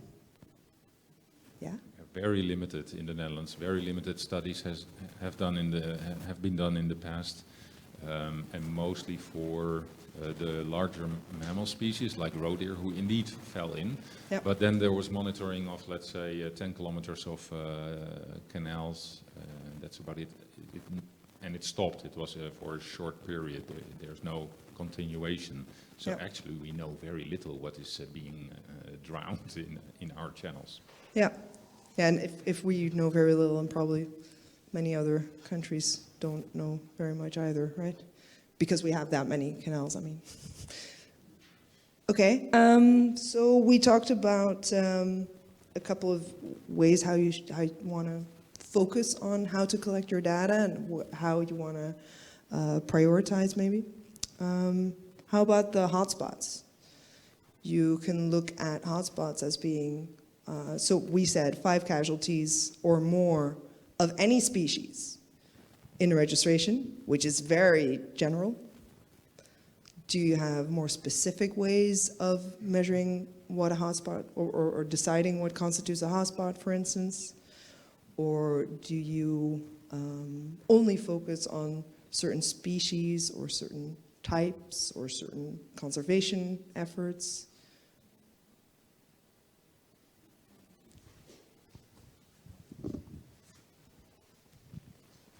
Yeah? Very limited in the Netherlands. Very limited studies have been done in the past, and mostly for the larger mammal species like roe deer, who indeed fell in. Yep. But then there was monitoring of, let's say, 10 kilometers of canals. That's about it. And it stopped. It was for a short period. There's no continuation. So Yep. actually, we know very little what is being drowned in our channels. Yeah. Yeah, and if we know very little, and probably many other countries don't know very much either, right? Because we have that many canals, I mean. Okay, so we talked about a couple of ways how you want to focus on how to collect your data and how you want to prioritize maybe. How about the hotspots? You can look at hotspots as being so we said 5 casualties or more of any species in registration, which is very general. Do you have more specific ways of measuring what a hotspot or deciding what constitutes a hotspot, for instance? Or do you only focus on certain species or certain types or certain conservation efforts?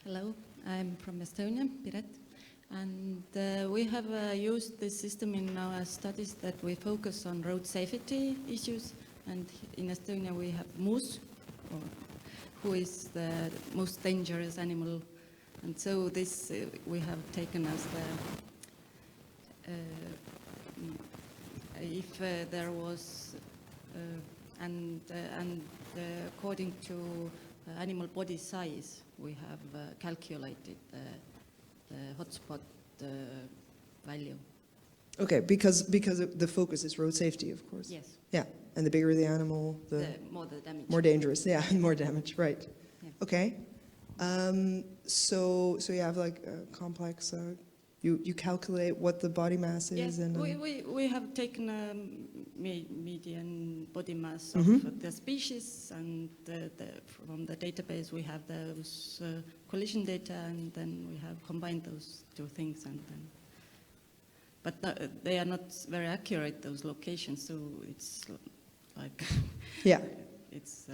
Hello, I'm from Estonia, Piret, and we have used this system in our studies that we focus on road safety issues, and in Estonia we have moose, who is the most dangerous animal, and so this we have taken as the, if there was, and according to animal body size, we have calculated the hotspot value. Okay, because the focus is road safety, of course. Yes. Yeah, and the bigger the animal, the More the damage. more dangerous. Yeah, more damage. Right. Yeah. Okay. So you have like a complex. You calculate what the body mass is, Yes, and we have taken a median body mass Mhm. of the species, and from the database we have those collision data, and then we have combined those two things, and then. But they are not very accurate, those locations, so it's like yeah, it's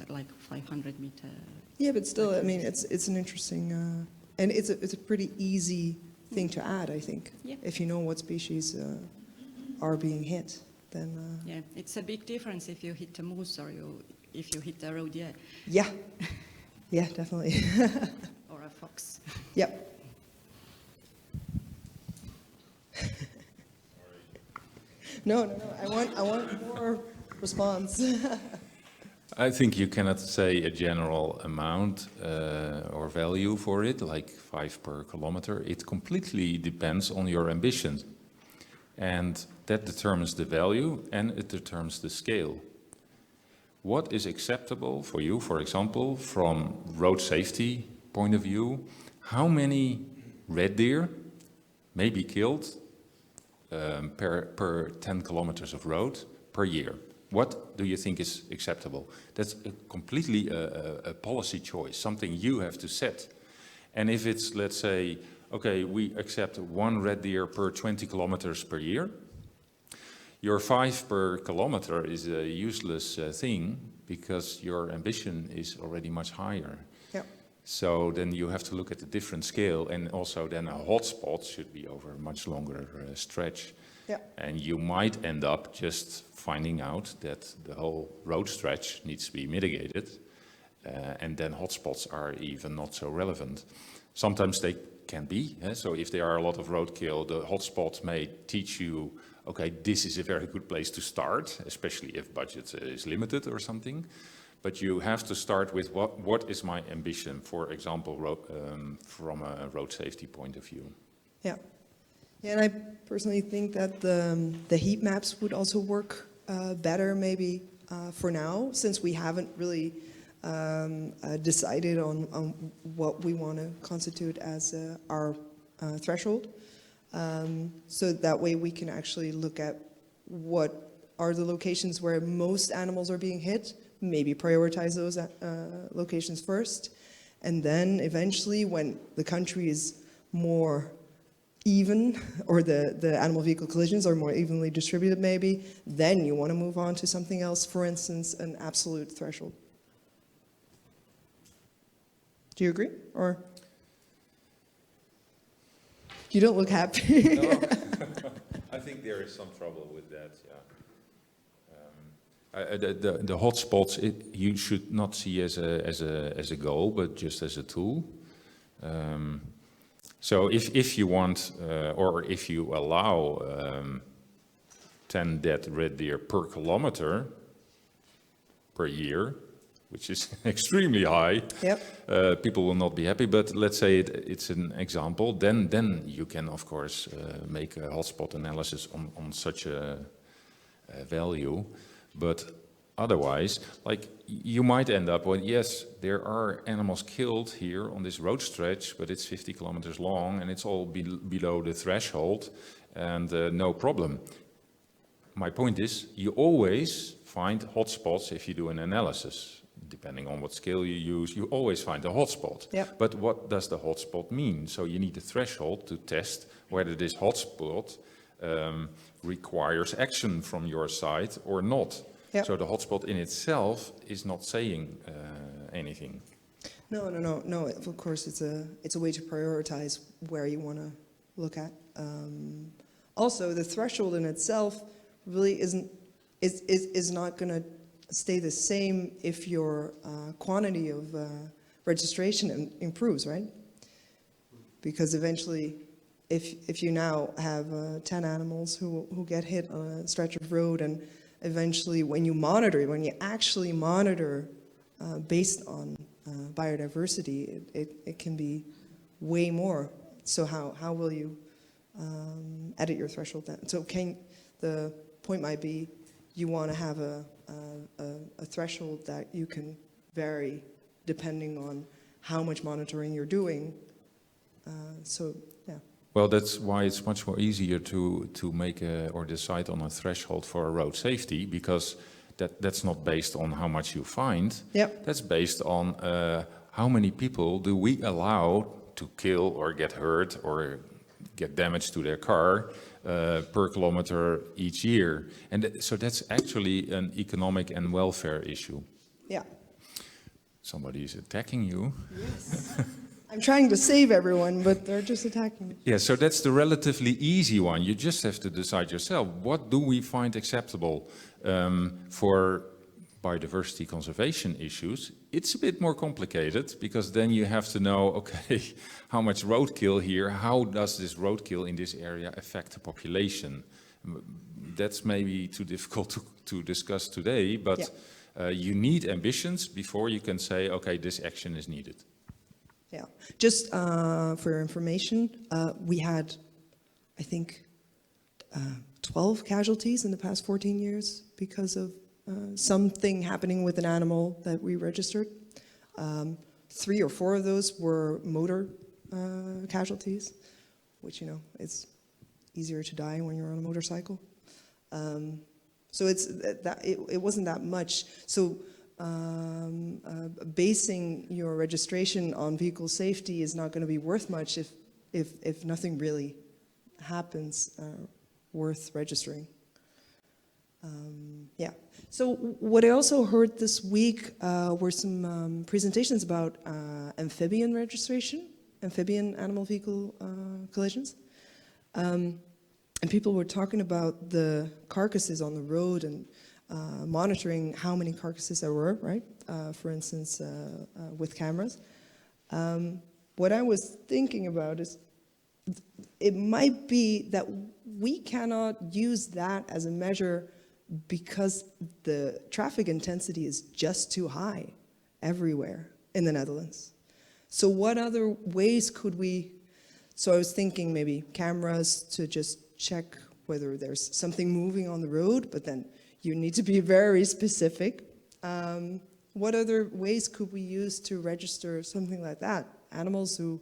like 500 meter. yeah, but still, I mean, it's an interesting, and it's a pretty easy thing to add, I think. Yeah. If you know what species are being hit, then Yeah, it's a big difference if you hit a moose or if you hit a roe deer yeah, yeah, definitely. or a fox. Yep. No. I want more response. I think you cannot say a general amount or value for it, like 5 per kilometer. It completely depends on your ambitions. And that determines the value and it determines the scale. What is acceptable for you, for example, from road safety point of view? How many red deer may be killed per 10 kilometers of road per year? What do you think is acceptable? That's completely a policy choice, something you have to set. And if it's, let's say, okay, we accept 1 red deer per 20 kilometers per year, your 5 per kilometer is a useless thing because your ambition is already much higher. Yeah. So then you have to look at a different scale, and also then a hotspot should be over a much longer stretch. Yeah. And you might end up just finding out that the whole road stretch needs to be mitigated, and then hotspots are even not so relevant. Sometimes they can be, so if there are a lot of roadkill, the hotspot may teach you, okay, this is a very good place to start, especially if budget is limited or something. But you have to start with what is my ambition, for example, from a road safety point of view. Yeah. Yeah, and I personally think that the heat maps would also work better maybe for now, since we haven't really decided on what we want to constitute as our threshold. So that way we can actually look at what are the locations where most animals are being hit, maybe prioritize those locations first, and then eventually when the country is more even, or the animal vehicle collisions are more evenly distributed maybe, then you want to move on to something else, for instance, an absolute threshold. Do you agree? Or you don't look happy. No, I think there is some trouble with that, yeah. The hotspots, you should not see as a goal, but just as a tool. So if you want, or if you allow 10 dead red deer per kilometer per year, which is extremely high, Yep. people will not be happy. But let's say it's an example, then you can, of course, make a hotspot analysis on such a value. But otherwise, like, you might end up with, yes, there are animals killed here on this road stretch, but it's 50 kilometers long and it's all below the threshold, and no problem. My point is, you always find hotspots if you do an analysis. Depending on what scale you use, you always find a hotspot. Yep. But what does the hotspot mean? So you need a threshold to test whether this hotspot requires action from your side or not. Yep. So the hotspot in itself is not saying anything. No. Of course, it's a way to prioritize where you want to look at. Also, the threshold in itself really is not going to stay the same if your quantity of registration improves, right? Because eventually, if you now have 10 animals who get hit on a stretch of road, and eventually when you actually monitor based on biodiversity, it can be way more. So how will you edit your threshold then? So the point might be, you want to have a threshold that you can vary depending on how much monitoring you're doing. So, yeah. Well, that's why it's much more easier to make or decide on a threshold for a road safety, because that's not based on how much you find. Yep. That's based on how many people do we allow to kill or get hurt or get damage to their car per kilometer each year. And so that's actually an economic and welfare issue. Yeah. Somebody is attacking you. Yes. I'm trying to save everyone, but they're just attacking me. Yeah, so that's the relatively easy one. You just have to decide yourself, what do we find acceptable for biodiversity conservation issues? It's a bit more complicated, because then you have to know, okay, how much roadkill here, how does this roadkill in this area affect the population? That's maybe too difficult to discuss today, but You need ambitions before you can say, okay, this action is needed. Yeah, just for your information, we had, I think, 12 casualties in the past 14 years because of something happening with an animal that we registered. 3 or 4 of those were motor casualties, which, you know, it's easier to die when you're on a motorcycle. So it wasn't that much. So basing your registration on vehicle safety is not going to be worth much if nothing really happens worth registering. Yeah. So what I also heard this week were some presentations about amphibian registration, amphibian animal vehicle collisions. And people were talking about the carcasses on the road and monitoring how many carcasses there were, right? For instance, with cameras. What I was thinking about is it might be that we cannot use that as a measure because the traffic intensity is just too high everywhere in the Netherlands. So what other ways could we, so I was thinking maybe cameras to just check whether there's something moving on the road, but then you need to be very specific. What other ways could we use to register something like that? Animals who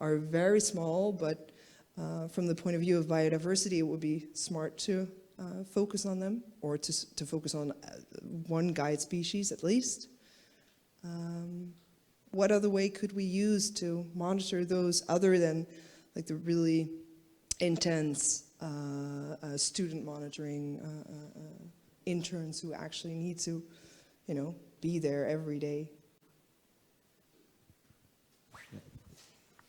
are very small, but from the point of view of biodiversity, it would be smart to focus on them, or to focus on one guide species at least. What other way could we use to monitor those other than like the really intense student monitoring, interns who actually need to, you know, be there every day?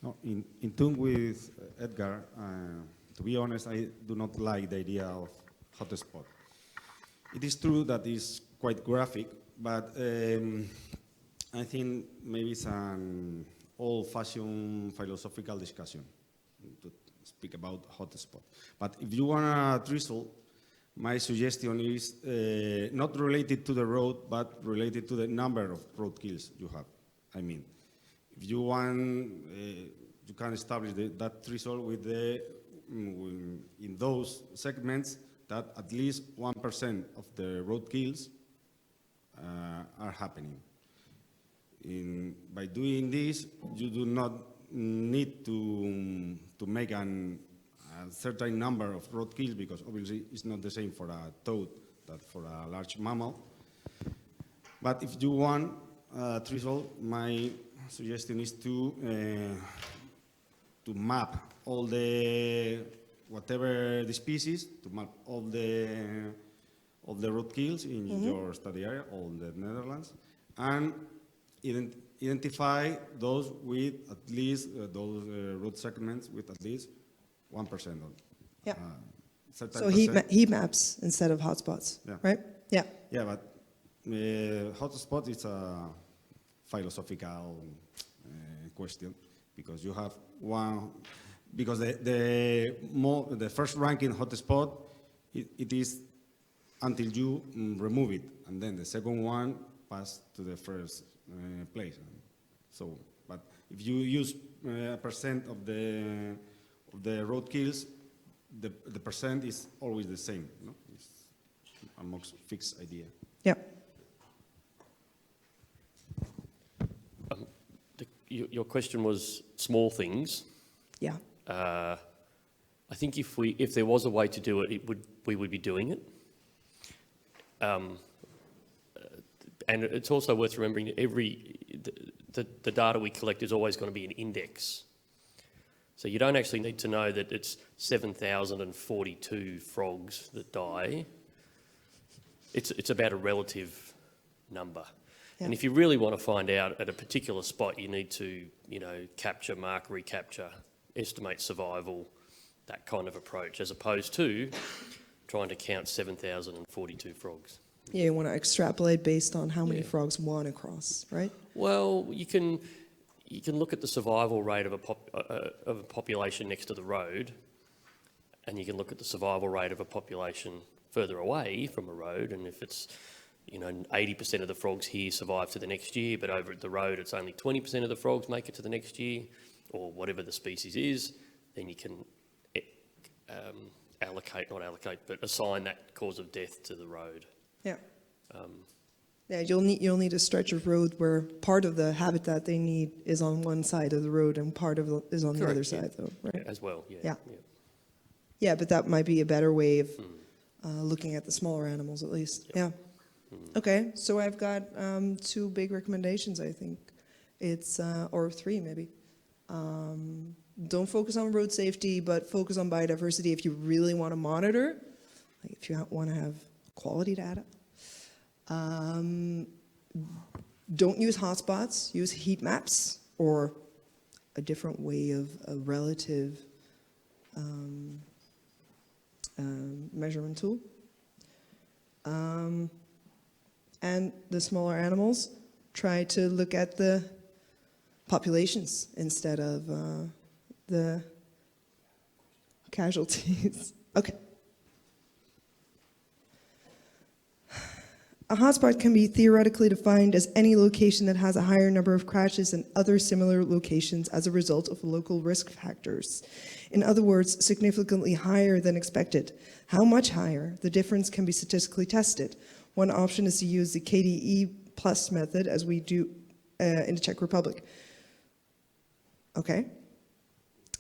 No, in tune with Edgar, to be honest, I do not like the idea of hotspot. It is true that it's quite graphic, but I think maybe it's an old-fashioned philosophical discussion to speak about hotspot. But if you want a drizzle, my suggestion is not related to the road, but related to the number of road kills you have. I mean, if you want, you can establish that threshold with in those segments that at least 1% of the road kills are happening. By doing this, you do not need to make a certain number of road kills, because obviously it's not the same for a toad that for a large mammal. But if you want a threshold, my suggestion is to map all the, whatever the species, to map all the road kills in your study area, all the Netherlands, and identify those with at least, those road segments with at least 1% on. Yeah. So heat maps instead of hotspots, yeah. right? Yeah. Yeah, but hotspot is a philosophical question, because you have one, because the first ranking hotspot, it is until you remove it, and then the second one pass to the first place. So, but if you use a percent of the road kills, the percent is always the same. No? It's a more fixed idea. Yeah. Your question was small things. Yeah. I think if there was a way to do it, we would be doing it. And it's also worth remembering that the data we collect is always going to be an index. So you don't actually need to know that it's 7,042 frogs that die. It's about a relative number. Yeah. And if you really want to find out at a particular spot, you need to, capture, mark, recapture, estimate survival, that kind of approach, as opposed to trying to count 7,042 frogs. Yeah, you want to extrapolate based on how many frogs want to cross, right? Well, you can look at the survival rate of a population next to the road, and you can look at the survival rate of a population further away from a road, and if it's you know, 80% of the frogs here survive to the next year, but over at the road it's only 20% of the frogs make it to the next year, or whatever the species is, then you can assign that cause of death to the road. Yeah. Yeah, you'll need a stretch of road where part of the habitat they need is on one side of the road and part of it is on the other Correct, yeah. side, though, right? As well, yeah. Yeah. Yeah, but that might be a better way of looking at the smaller animals, at least. Yeah. Okay, so I've got 2 big recommendations, I think. It's, or 3 maybe. Don't focus on road safety, but focus on biodiversity if you really want to monitor, like if you want to have quality data. Don't use hotspots, use heat maps or a different way of a relative measurement tool. And the smaller animals, try to look at the populations instead of the casualties. Okay. A hotspot can be theoretically defined as any location that has a higher number of crashes than other similar locations as a result of local risk factors. In other words, significantly higher than expected. How much higher? The difference can be statistically tested. One option is to use the KDE plus method, as we do in the Czech Republic. Okay.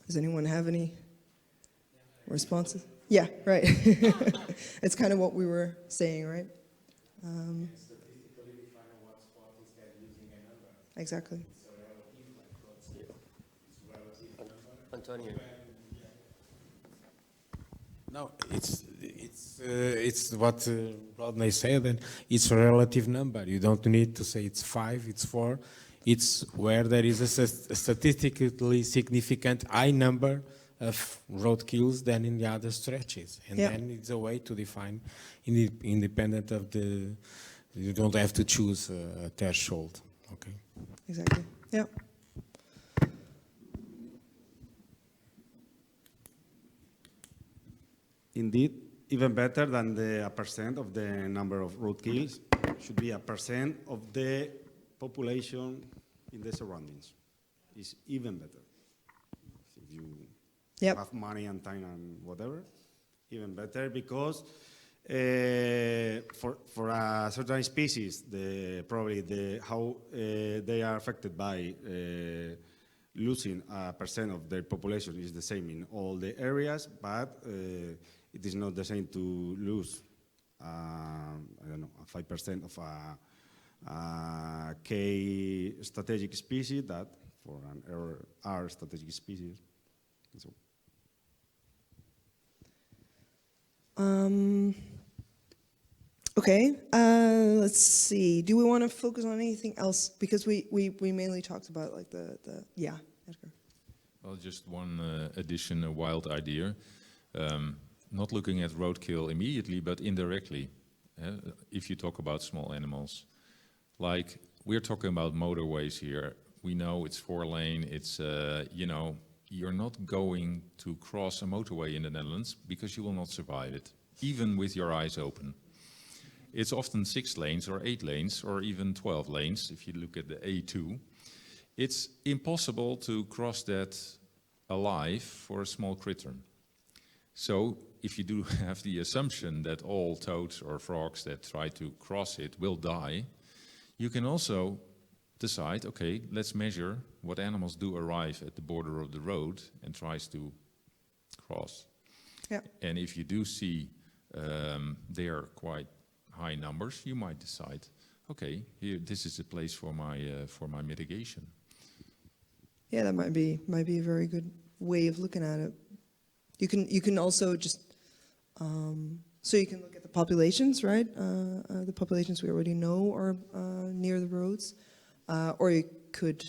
Does anyone have any responses? Yeah, right. It's kind of what we were saying, right? Exactly. Antonio. No, it's what Rodney said, and it's a relative number. You don't need to say it's 5, it's 4. It's where there is a statistically significant high number of road kills than in the other stretches. And then it's a way to define, independent of the, you don't have to choose a threshold. Okay. Exactly. Yeah. Indeed, even better than the 1% of the number of road kills should be 1% of the population in the surroundings. It's even better. If you have money and time and whatever, even better, because for a certain species, how they are affected by losing 1% of their population is the same in all the areas, but it is not the same to lose, I don't know, 5% of a K strategic species that for an R strategic species. So. Okay, let's see. Do we want to focus on anything else? Because we mainly talked about like yeah, Edgar. Well, just one addition, a wild idea. Not looking at roadkill immediately, but indirectly. If you talk about small animals, like we're talking about motorways here. We know it's 4-lane. It's you know, you're not going to cross a motorway in the Netherlands because you will not survive it, even with your eyes open. It's often 6 lanes or 8 lanes or even 12 lanes. If you look at the A2, it's impossible to cross that alive for a small critter. So if you do have the assumption that all toads or frogs that try to cross it will die, you can also decide, okay, let's measure what animals do arrive at the border of the road and tries to cross. Yeah. And if you do see they are quite high numbers, you might decide, okay, here this is the place for my mitigation. Yeah, that might be a very good way of looking at it. You can also just so you can look at the populations, right? The populations we already know are near the roads, or you could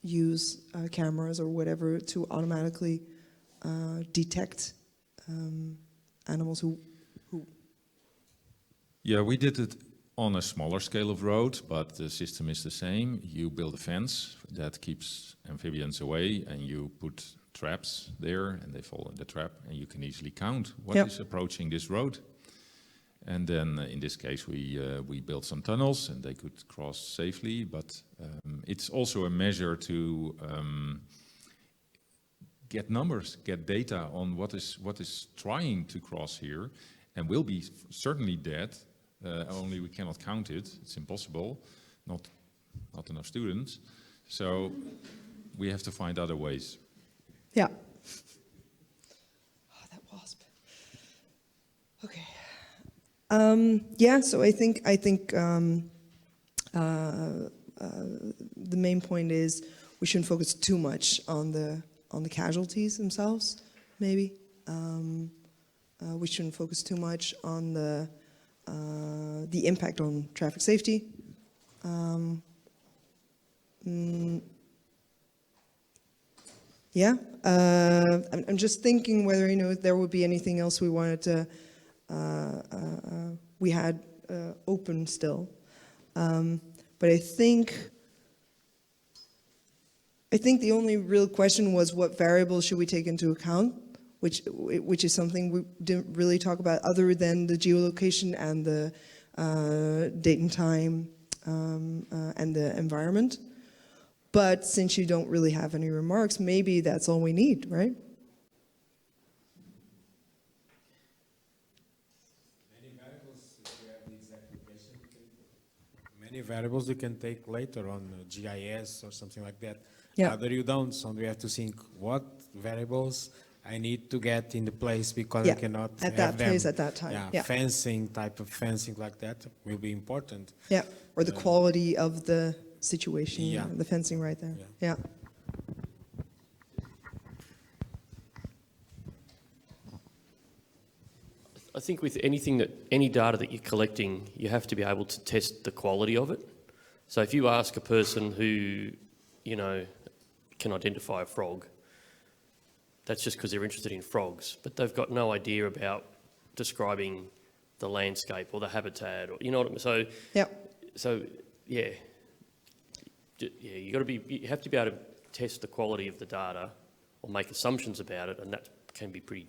use cameras or whatever to automatically detect animals who. Yeah, we did it on a smaller scale of road, but the system is the same. You build a fence that keeps amphibians away, and you put traps there, and they fall in the trap, and you can easily count what is approaching this road. And then in this case, we built some tunnels and they could cross safely. But it's also a measure to get numbers, get data on what is trying to cross here, and will be certainly dead. Only we cannot count it. It's impossible. Not enough students. So we have to find other ways. Yeah. Oh, that wasp. Okay. Yeah, so I think the main point is we shouldn't focus too much on the casualties themselves. Maybe we shouldn't focus too much on the impact on traffic safety. Yeah, I'm just thinking whether there would be anything else we wanted to we had open still, but I think the only real question was what variables should we take into account, which is something we didn't really talk about other than the geolocation and the date and time and the environment. But since you don't really have any remarks, maybe that's all we need, right? Many variables you can take later on GIS or something like that. Yeah. Other you don't, so we have to think what variables I need to get in the place because Yeah, I cannot at have that them. place at that time. Yeah, Yeah. fencing, type of fencing like that will be important. Yeah, or the quality of the situation, Yeah. the fencing right there. Yeah. Yeah. I think with any data that you're collecting, you have to be able to test the quality of it. So if you ask a person who, can identify a frog, that's just because they're interested in frogs, but they've got no idea about describing the landscape or the habitat, or you know what I mean. So Yeah. You have to be able to test the quality of the data or make assumptions about it, and that can be pretty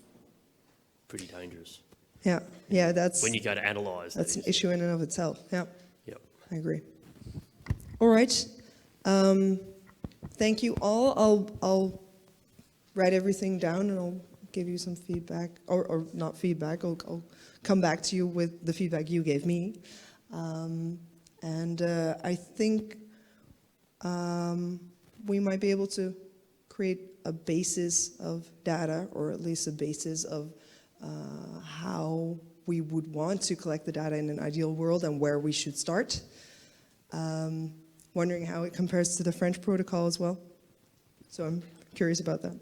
dangerous. Yeah. Yeah. That's When you go to analyse. that's an issue in and of itself. Yeah. Yep. I agree. All right. Thank you all. I'll write everything down and I'll give you some feedback, or not feedback. I'll come back to you with the feedback you gave me. And I think we might be able to create a basis of data, or at least a basis of how we would want to collect the data in an ideal world and where we should start. Wondering how it compares to the French protocol as well. So I'm curious about that.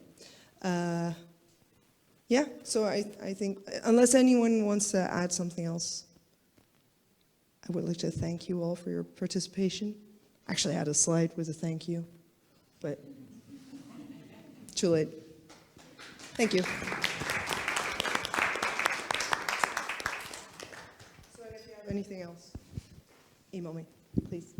Yeah, so I think, unless anyone wants to add something else, I would like to thank you all for your participation. Actually, I had a slide with a thank you, but too late. Thank you. So if you have anything else, email me, please.